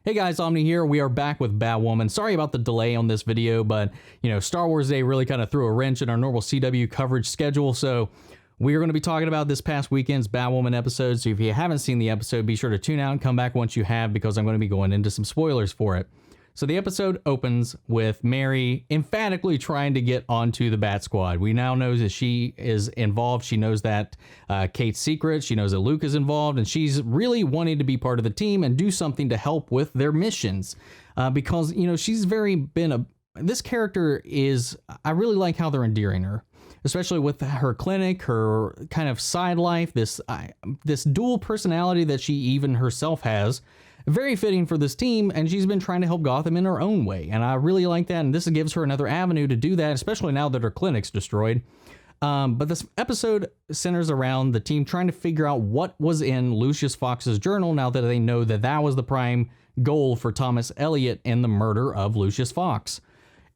Hey guys, Omni here. We are back with Batwoman. Sorry about the delay on this video, but Star Wars Day really kind of threw a wrench in our normal CW coverage schedule. So we are going to be talking about this past weekend's Batwoman episode. So if you haven't seen the episode, be sure to tune out and come back once you have, because I'm going to be going into some spoilers for it. So the episode opens with Mary emphatically trying to get onto the Bat Squad. We now know that she is involved. She knows that Kate's secret. She knows that Luke is involved, and she's really wanting to be part of the team and do something to help with their missions. Because, she's this character is, I really like how they're endearing her, especially with her clinic, her kind of side life, this dual personality that she even herself has. Very fitting for this team, and she's been trying to help Gotham in her own way, and I really like that, and this gives her another avenue to do that, especially now that her clinic's destroyed. But this episode centers around the team trying to figure out what was in Lucius Fox's journal now that they know that that was the prime goal for Thomas Elliot in the murder of Lucius Fox.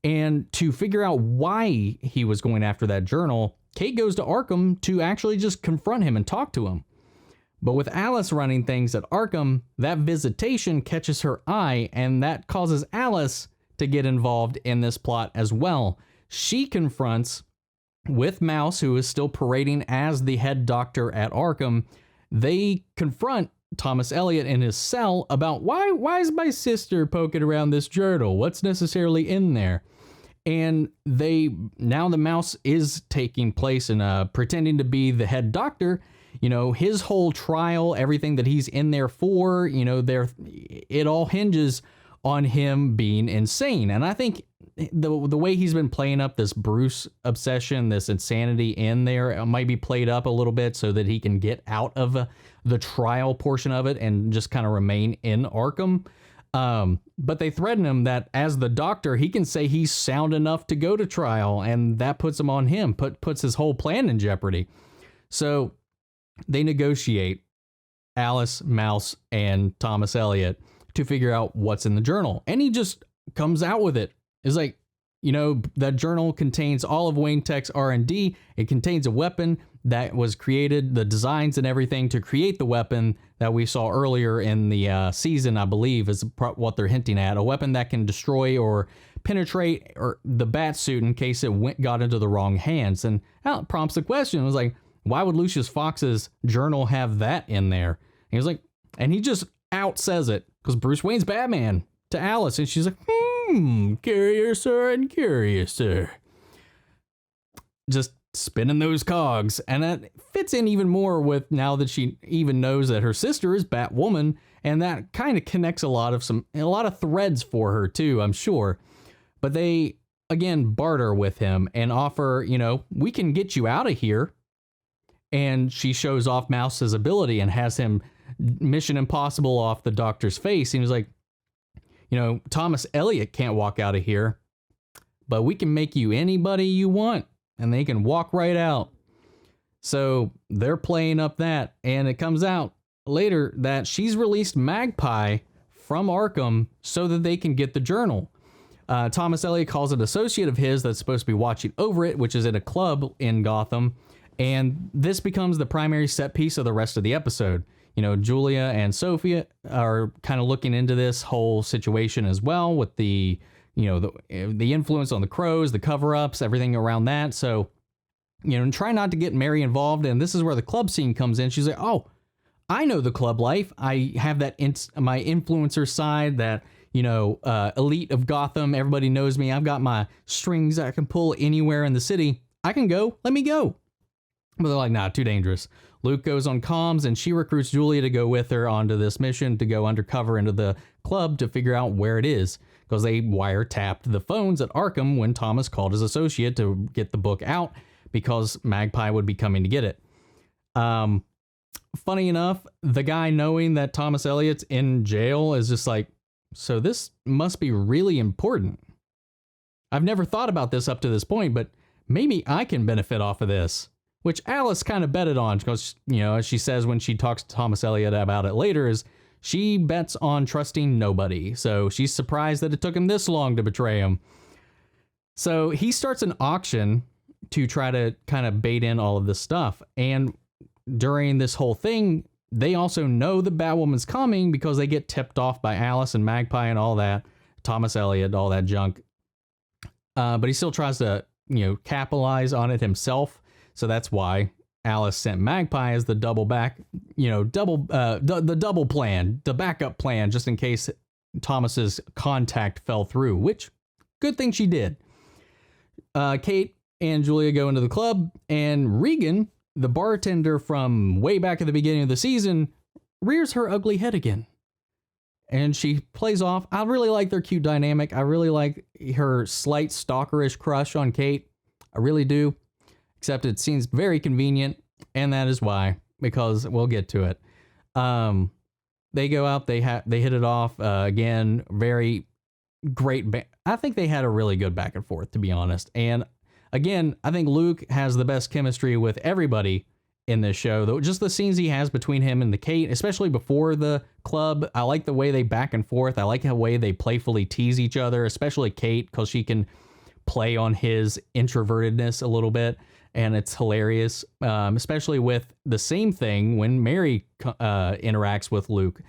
And to figure out why he was going after that journal, Kate goes to Arkham to actually just confront him and talk to him. But with Alice running things at Arkham, that visitation catches her eye, and that causes Alice to get involved in this plot as well. She confronts, with Mouse, who is still parading as the head doctor at Arkham, they confront Thomas Elliot in his cell about why is my sister poking around this journal? What's necessarily in there? And now the Mouse is taking place and pretending to be the head doctor. His whole trial, everything that he's in there for, it all hinges on him being insane. And I think the way he's been playing up this Bruce obsession, this insanity in there, might be played up a little bit so that he can get out of the trial portion of it and just kind of remain in Arkham. But they threaten him that as the doctor, he can say he's sound enough to go to trial, and that puts him on him, puts his whole plan in jeopardy. So they negotiate, Alice, Mouse, and Thomas Elliot, to figure out what's in the journal. And he just comes out with it. It's like, that journal contains all of Wayne Tech's R&D. It contains a weapon that was created, the designs and everything to create the weapon that we saw earlier in the season, I believe, is what they're hinting at. A weapon that can destroy or penetrate or the bat suit in case it got into the wrong hands. And that prompts the question. It was like, why would Lucius Fox's journal have that in there? And he was like, and he just out says it because Bruce Wayne's Batman to Alice. And she's like, curiouser and curiouser. Just spinning those cogs. And that fits in even more with now that she even knows that her sister is Batwoman. And that kind of connects a lot of threads for her too, I'm sure. But they, again, barter with him and offer, we can get you out of here. And she shows off Mouse's ability and has him Mission Impossible off the doctor's face. And he's like, Thomas Elliot can't walk out of here, but we can make you anybody you want, and they can walk right out. So they're playing up that, and it comes out later that she's released Magpie from Arkham so that they can get the journal. Thomas Elliot calls an associate of his that's supposed to be watching over it, which is in a club in Gotham. And this becomes the primary set piece of the rest of the episode. Julia and Sophia are kind of looking into this whole situation as well with the influence on the Crows, the cover-ups, everything around that. So, and try not to get Mary involved. And this is where the club scene comes in. She's like, oh, I know the club life. I have that my influencer side, that, elite of Gotham. Everybody knows me. I've got my strings I can pull anywhere in the city. I can go. Let me go. But they're like, nah, too dangerous. Luke goes on comms, and she recruits Julia to go with her onto this mission to go undercover into the club to figure out where it is, because they wiretapped the phones at Arkham when Thomas called his associate to get the book out because Magpie would be coming to get it. Funny enough, the guy, knowing that Thomas Elliot's in jail, is just like, so this must be really important. I've never thought about this up to this point, but maybe I can benefit off of this. Which Alice kind of betted on, because, as she says when she talks to Thomas Elliot about it later, is she bets on trusting nobody. So she's surprised that it took him this long to betray him. So he starts an auction to try to kind of bait in all of this stuff. And during this whole thing, they also know the Batwoman's coming because they get tipped off by Alice and Magpie and all that, Thomas Elliot, all that junk. But he still tries to, capitalize on it himself. So that's why Alice sent Magpie as the double back, the double plan, the backup plan, just in case Thomas's contact fell through, which good thing she did. Kate and Julia go into the club, and Regan, the bartender from way back at the beginning of the season, rears her ugly head again. And she plays off. I really like their cute dynamic. I really like her slight stalkerish crush on Kate. I really do. Except it seems very convenient, and that is why, because we'll get to it. They go out, they hit it off again. Very great. I think they had a really good back and forth, to be honest. And again, I think Luke has the best chemistry with everybody in this show, though. Just the scenes he has between him and the Kate, especially before the club. I like the way they back and forth. I like the way they playfully tease each other, especially Kate, because she can play on his introvertedness a little bit, and it's hilarious. Especially with the same thing when Mary interacts with Luke.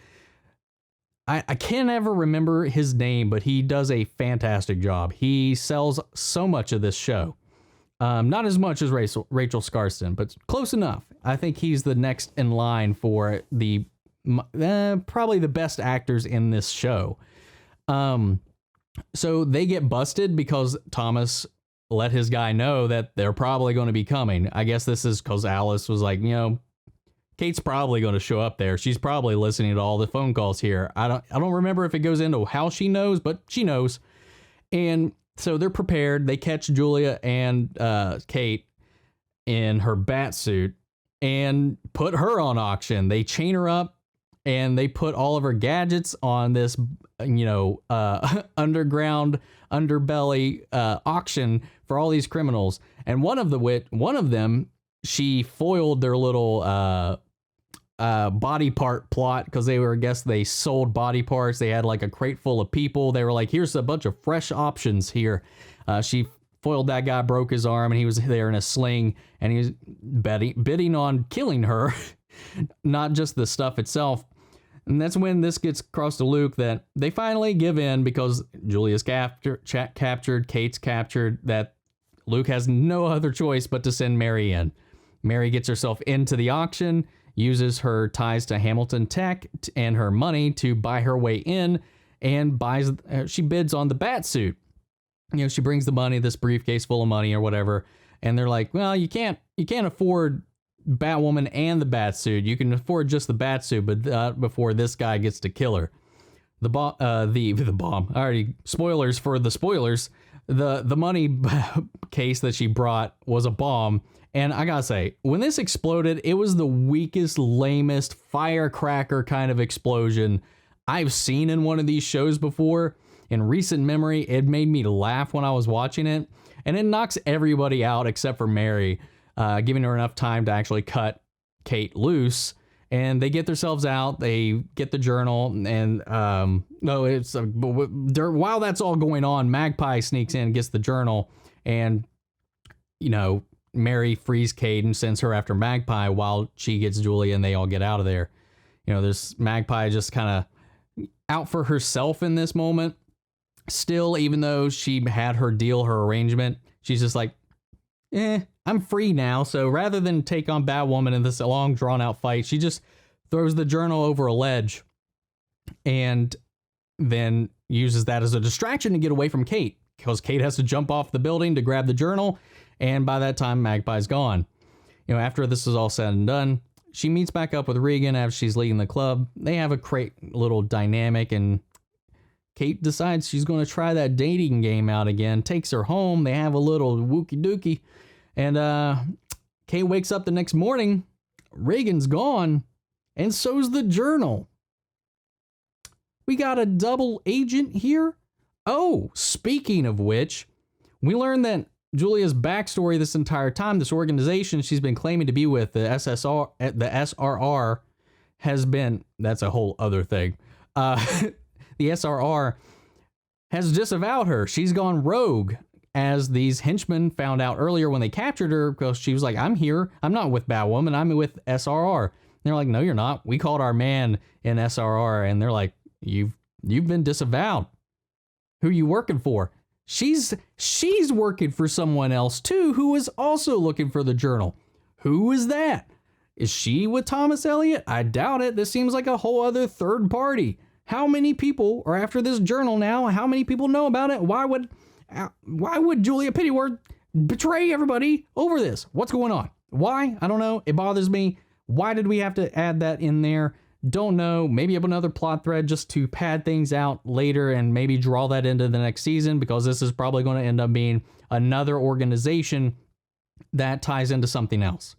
I can't ever remember his name, but he does a fantastic job. He sells so much of this show. Not as much as Rachel Skarsten, but close enough. I think he's the next in line for the probably the best actors in this show. So they get busted because Thomas let his guy know that they're probably going to be coming. I guess this is because Alice was like, Kate's probably going to show up there. She's probably listening to all the phone calls here. I don't remember if it goes into how she knows, but she knows. And so they're prepared. They catch Julia and Kate in her bat suit and put her on auction. They chain her up and they put all of her gadgets on this, underground underbelly auction for all these criminals. And one of them, she foiled their little body part plot because they sold body parts. They had like a crate full of people. They were like, here's a bunch of fresh options here. She foiled that guy, broke his arm, and he was there in a sling, and he was bidding on killing her, not just the stuff itself. And that's when this gets across to Luke that they finally give in because Julia's captured, Kate's captured, that Luke has no other choice but to send Mary in. Mary gets herself into the auction, uses her ties to Hamilton Tech and her money to buy her way in, and she bids on the bat suit. She brings the money, this briefcase full of money or whatever, and they're like, well, you can't afford Batwoman and the bat suit. You can afford just the bat suit, but before this guy gets to kill her. The bomb. Already spoilers for the spoilers. The money case that she brought was a bomb. And I gotta say, when this exploded, it was the weakest, lamest firecracker kind of explosion I've seen in one of these shows before. In recent memory, it made me laugh when I was watching it. And it knocks everybody out except for Mary, giving her enough time to actually cut Kate loose. And they get themselves out. They get the journal. And while that's all going on, Magpie sneaks in and gets the journal. And, Mary frees Kate and sends her after Magpie while she gets Julia and they all get out of there. There's Magpie just kind of out for herself in this moment. Still, even though she had her deal, her arrangement, she's just like, I'm free now. So rather than take on Batwoman in this long drawn out fight, she just throws the journal over a ledge and then uses that as a distraction to get away from Kate, because Kate has to jump off the building to grab the journal. And by that time, Magpie's gone. After this is all said and done, she meets back up with Regan as she's leaving the club. They have a great little dynamic, and Kate decides she's going to try that dating game out again, takes her home. They have a little wookie dookie. And Kate wakes up the next morning. Regan's gone, and so's the journal. We got a double agent here. Oh, speaking of which, we learned that Julia's backstory this entire time, this organization she's been claiming to be with, the SRR, has been, that's a whole other thing. The SRR has disavowed her. She's gone rogue, as these henchmen found out earlier when they captured her, because she was like, I'm here. I'm not with Batwoman. I'm with SRR. they're like, no, you're not. We called our man in SRR, and they're like, you've been disavowed. Who are you working for? She's working for someone else too, who is also looking for the journal. Who is that? Is she with Thomas Elliot? I doubt it. This seems like a whole other third party. How many people are after this journal now? How many people know about it? Why would Julia Pennyworth betray everybody over this? What's going on? Why? I don't know. It bothers me. Why did we have to add that in there? Don't know. Maybe have another plot thread just to pad things out later and maybe draw that into the next season, because this is probably going to end up being another organization that ties into something else.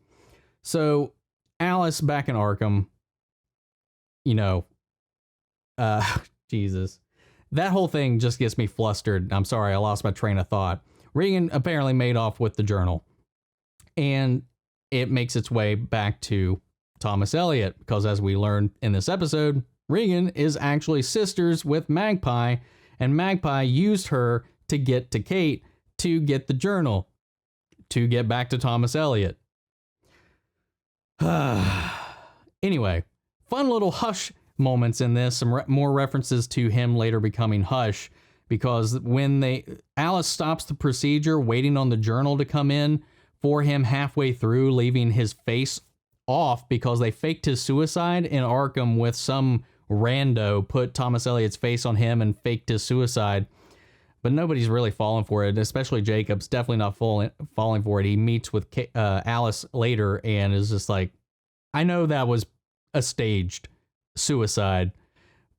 So Alice back in Arkham, Jesus. That whole thing just gets me flustered. I'm sorry, I lost my train of thought. Regan apparently made off with the journal, and it makes its way back to Thomas Elliot, because as we learned in this episode, Regan is actually sisters with Magpie, and Magpie used her to get to Kate to get the journal, to get back to Thomas Elliot. Anyway, fun little Hush moments in this, some more references to him later becoming Hush, because when Alice stops the procedure waiting on the journal to come in for him halfway through, leaving his face off because they faked his suicide in Arkham with some rando, put Thomas Elliot's face on him and faked his suicide. But nobody's really falling for it, especially Jacob's definitely not falling for it. He meets with Alice later and is just like, I know that was a staged suicide,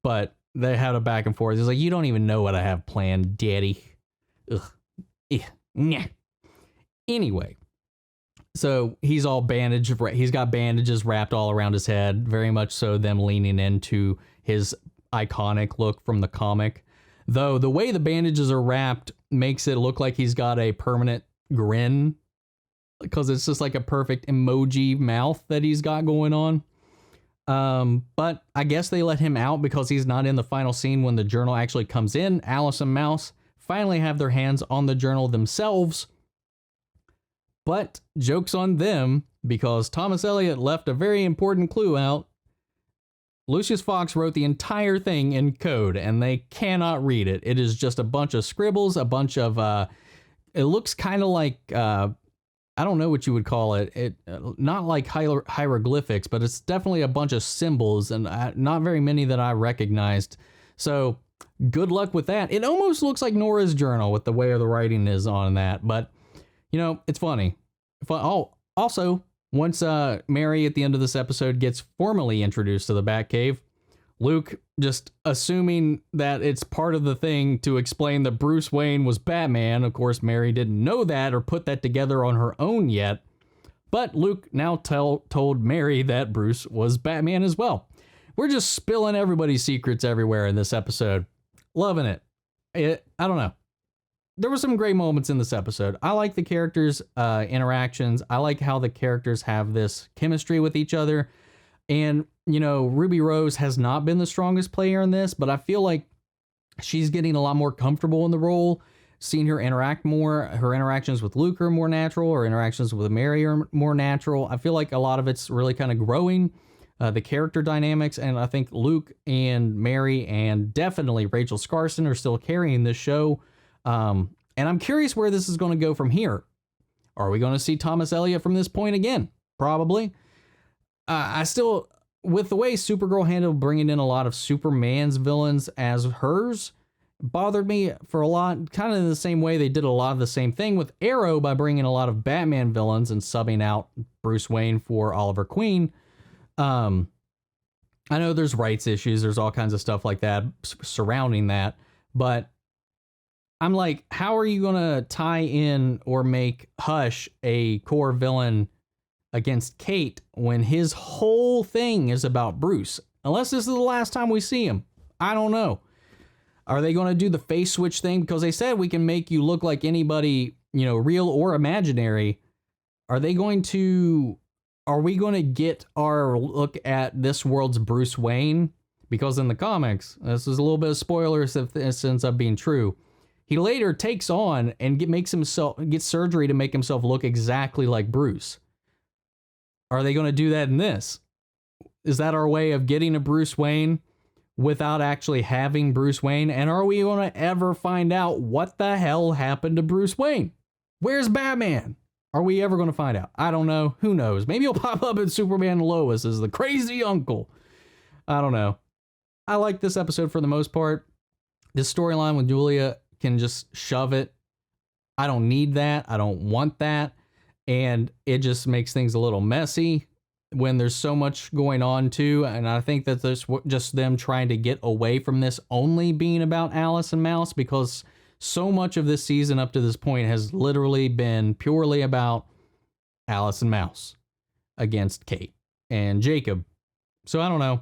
but they had a back and forth. He's like, you don't even know what I have planned, daddy. Ugh. Nah. Anyway, so he's all bandaged. He's got bandages wrapped all around his head, very much so them leaning into his iconic look from the comic. Though the way the bandages are wrapped makes it look like he's got a permanent grin, because it's just like a perfect emoji mouth that he's got going on. But I guess they let him out because he's not in the final scene when the journal actually comes in. Alice and Mouse finally have their hands on the journal themselves. But joke's on them, because Thomas Elliot left a very important clue out. Lucius Fox wrote the entire thing in code, and they cannot read it. It is just a bunch of scribbles, a bunch of, it looks kind of like, I don't know what you would call it. Not like hieroglyphics, but it's definitely a bunch of symbols, and not very many that I recognized. So good luck with that. It almost looks like Nora's journal with the way the writing is on that, but it's funny. Oh, also, once Mary at the end of this episode gets formally introduced to the Batcave, Luke just assuming that it's part of the thing to explain that Bruce Wayne was Batman. Of course, Mary didn't know that or put that together on her own yet. But Luke now told Mary that Bruce was Batman as well. We're just spilling everybody's secrets everywhere in this episode. Loving it. I don't know. There were some great moments in this episode. I like the characters' interactions. I like how the characters have this chemistry with each other. And, Ruby Rose has not been the strongest player in this, but I feel like she's getting a lot more comfortable in the role. Seeing her interact more, her interactions with Luke are more natural, her interactions with Mary are more natural. I feel like a lot of it's really kind of growing, the character dynamics, and I think Luke and Mary and definitely Rachel Skarsten are still carrying this show. And I'm curious where this is going to go from here. Are we going to see Thomas Elliot from this point again? Probably. I still, with the way Supergirl handled bringing in a lot of Superman's villains as hers, bothered me for a lot, kind of in the same way they did a lot of the same thing with Arrow by bringing a lot of Batman villains and subbing out Bruce Wayne for Oliver Queen. I know there's rights issues, there's all kinds of stuff like that surrounding that, but I'm like, how are you going to tie in or make Hush a core villain against Kate when his whole thing is about Bruce? Unless this is the last time we see him. I don't know. Are they going to do the face switch thing? Because they said we can make you look like anybody, real or imaginary. Are we going to get our look at this world's Bruce Wayne? Because in the comics, this is a little bit of spoilers if this ends up being true. He later takes on and gets surgery to make himself look exactly like Bruce. Are they going to do that in this? Is that our way of getting a Bruce Wayne without actually having Bruce Wayne? And are we going to ever find out what the hell happened to Bruce Wayne? Where's Batman? Are we ever going to find out? I don't know. Who knows? Maybe he'll pop up in Superman and Lois as the crazy uncle. I don't know. I like this episode for the most part. This storyline with Julia can just shove it. I don't need that. I don't want that. And it just makes things a little messy when there's so much going on too. And I think that there's just them trying to get away from this only being about Alice and Mouse, because so much of this season up to this point has literally been purely about Alice and Mouse against Kate and Jacob. So I don't know.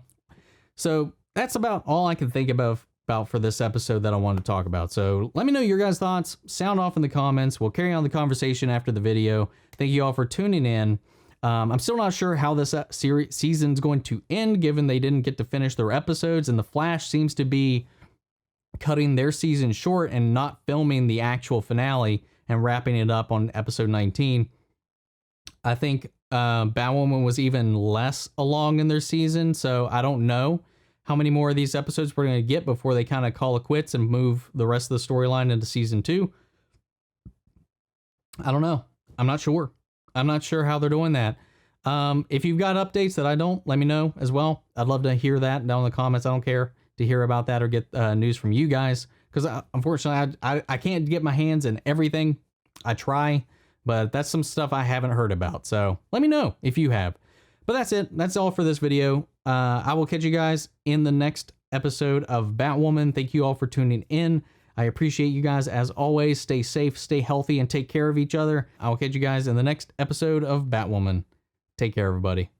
So that's about all I can think about for this episode that I wanted to talk about. So let me know your guys' thoughts. Sound off in the comments. We'll carry on the conversation after the video. Thank you all for tuning in. I'm still not sure how this season's going to end, given they didn't get to finish their episodes, and The Flash seems to be cutting their season short and not filming the actual finale and wrapping it up on episode 19. I think Batwoman was even less along in their season, so I don't know how many more of these episodes we're going to get before they kind of call it quits and move the rest of the storyline into season 2. I don't know. I'm not sure. I'm not sure how they're doing that. If you've got updates that I don't, let me know as well. I'd love to hear that down in the comments. I don't care to hear about that or get news from you guys, because unfortunately I can't get my hands in everything. I try, but that's some stuff I haven't heard about. So let me know if you have. But that's it. That's all for this video. I will catch you guys in the next episode of Batwoman. Thank you all for tuning in. I appreciate you guys as always. Stay safe, stay healthy, and take care of each other. I will catch you guys in the next episode of Batwoman. Take care, everybody.